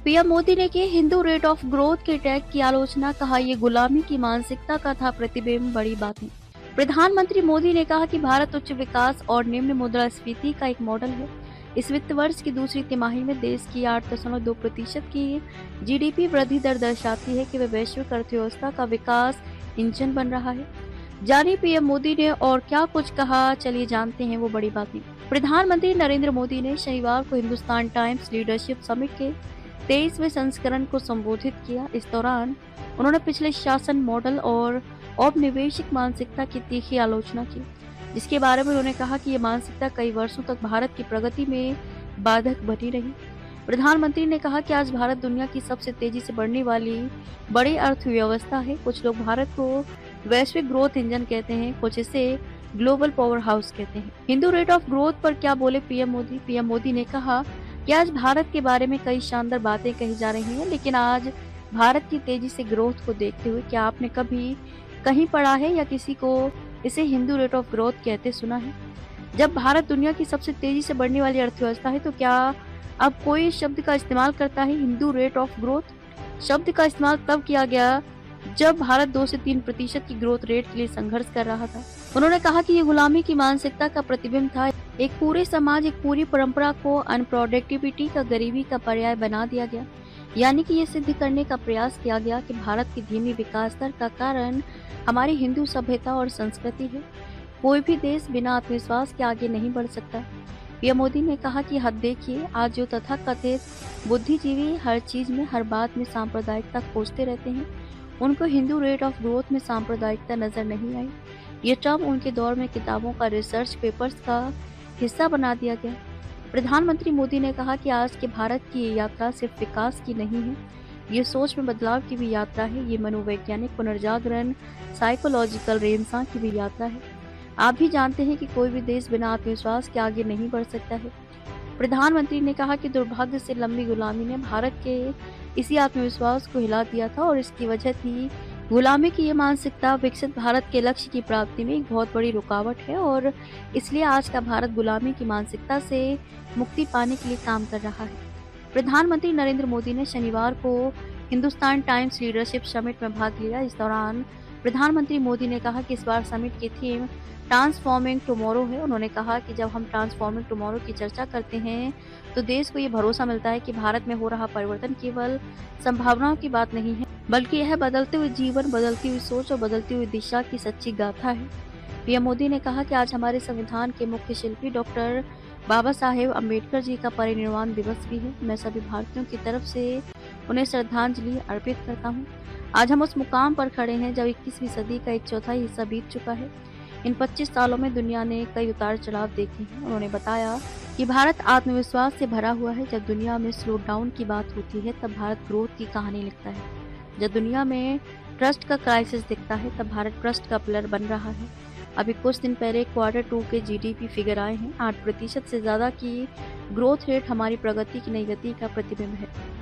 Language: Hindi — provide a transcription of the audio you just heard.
पीएम मोदी ने की हिंदू रेट ऑफ ग्रोथ के टैग की आलोचना, कहा ये गुलामी की मानसिकता का था प्रतिबिंब, बड़ी बात नहीं। प्रधानमंत्री मोदी ने कहा कि भारत उच्च विकास और निम्न मुद्रास्फीति का एक मॉडल है। इस वित्त वर्ष की दूसरी तिमाही में देश की 8.2% की जीडीपी वृद्धि दर दर्शाती है कि वह वैश्विक अर्थव्यवस्था का विकास इंजन बन रहा है। जानिए पीएम मोदी ने और क्या कुछ कहा, चलिए जानते हैं वो बड़ी बातें। प्रधानमंत्री नरेंद्र मोदी ने शनिवार को हिंदुस्तान टाइम्स लीडरशिप समिट के 23वें संस्करण को संबोधित किया। इस दौरान उन्होंने पिछले शासन मॉडल और औपनिवेशिक मानसिकता की तीखी आलोचना की, जिसके बारे में उन्होंने कहा कि ये मानसिकता कई वर्षों तक भारत की प्रगति में बाधक बनी रही। प्रधानमंत्री ने कहा कि आज भारत दुनिया की सबसे तेजी से बढ़ने वाली बड़ी अर्थव्यवस्था है। कुछ लोग भारत को वैश्विक ग्रोथ इंजन कहते हैं, कुछ इसे ग्लोबल पावर हाउस कहते हैं। हिंदू रेट ऑफ ग्रोथ पर क्या बोले पीएम मोदी? पीएम मोदी ने कहा कि आज भारत के बारे में कई शानदार बातें कही जा रही हैं, लेकिन आज भारत की तेजी से ग्रोथ को देखते हुए क्या आपने कभी कहीं पढ़ा है या किसी को इसे हिंदू रेट ऑफ ग्रोथ कहते सुना है? जब भारत दुनिया की सबसे तेजी से बढ़ने वाली अर्थव्यवस्था है तो क्या अब कोई इस शब्द का इस्तेमाल करता है? हिंदू रेट ऑफ ग्रोथ शब्द का इस्तेमाल तब किया गया जब भारत 2 से 3% की ग्रोथ रेट के लिए संघर्ष कर रहा था। उन्होंने कहा कि ये गुलामी की मानसिकता का प्रतिबिंब था। एक पूरे समाज, एक पूरी परंपरा को अनप्रोडक्टिविटी का, गरीबी का पर्याय बना दिया गया। यानी कि ये सिद्ध करने का प्रयास किया गया कि भारत की धीमी विकास दर का कारण हमारी हिंदू सभ्यता और संस्कृति है। कोई भी देश बिना आत्मविश्वास के आगे नहीं बढ़ सकता। पीएम मोदी ने कहा कि हद देखिए, आज जो तथाकथित बुद्धिजीवी हर चीज में, हर बात में सांप्रदायिकता खोजते रहते हैं, उनको हिंदू रेट ऑफ ग्रोथ में सांप्रदायिकता नजर नहीं आई। ये टर्म उनके दौर में किताबों का, रिसर्च पेपर्स का हिस्सा बना दिया गया। प्रधानमंत्री मोदी ने कहा कि आज के भारत की ये यात्रा सिर्फ विकास की नहीं है, ये सोच में बदलाव की भी यात्रा है। ये मनोवैज्ञानिक पुनर्जागरण, साइकोलॉजिकल रेनेसां की भी यात्रा है। आप भी जानते हैं कि कोई भी देश बिना आत्मविश्वास के आगे नहीं बढ़ सकता है। प्रधानमंत्री ने कहा कि दुर्भाग्य से लंबी गुलामी ने भारत के इसी आत्मविश्वास को हिला दिया था और इसकी वजह थी गुलामी की ये मानसिकता। विकसित भारत के लक्ष्य की प्राप्ति में एक बहुत बड़ी रुकावट है और इसलिए आज का भारत गुलामी की मानसिकता से मुक्ति पाने के लिए काम कर रहा है। प्रधानमंत्री नरेंद्र मोदी ने शनिवार को हिंदुस्तान टाइम्स लीडरशिप समिट में भाग लिया। इस दौरान प्रधानमंत्री मोदी ने कहा कि इस बार समिट की थीम ट्रांसफॉर्मिंग टुमारो है। उन्होंने कहा कि जब हम ट्रांसफॉर्मिंग टुमारो की चर्चा करते हैं तो देश को ये भरोसा मिलता है कि भारत में हो रहा परिवर्तन केवल संभावनाओं की बात नहीं है, बल्कि यह बदलते हुए जीवन, बदलती हुई सोच और बदलती हुई दिशा की सच्ची गाथा है। पीएम मोदी ने कहा कि आज हमारे संविधान के मुख्य शिल्पी डॉक्टर बाबा साहेब अम्बेडकर जी का परिनिर्वाण दिवस भी है। मैं सभी भारतीयों की तरफ से उन्हें श्रद्धांजलि अर्पित करता हूँ। आज हम उस मुकाम पर खड़े हैं जब 21वीं सदी का एक चौथाई हिस्सा बीत चुका है। इन 25 सालों में दुनिया ने कई उतार चढ़ाव देखे हैं। उन्होंने बताया कि भारत आत्मविश्वास से भरा हुआ है। जब दुनिया में स्लो डाउन की बात होती है तब भारत ग्रोथ की कहानी लिखता है। जब दुनिया में ट्रस्ट का क्राइसिस दिखता है तब भारत ट्रस्ट का पिलर बन रहा है। अभी कुछ दिन पहले Q2 के जीडीपी फिगर आए हैं। 8% से ज्यादा की ग्रोथ रेट हमारी प्रगति की नई गति का प्रतिबिंब है।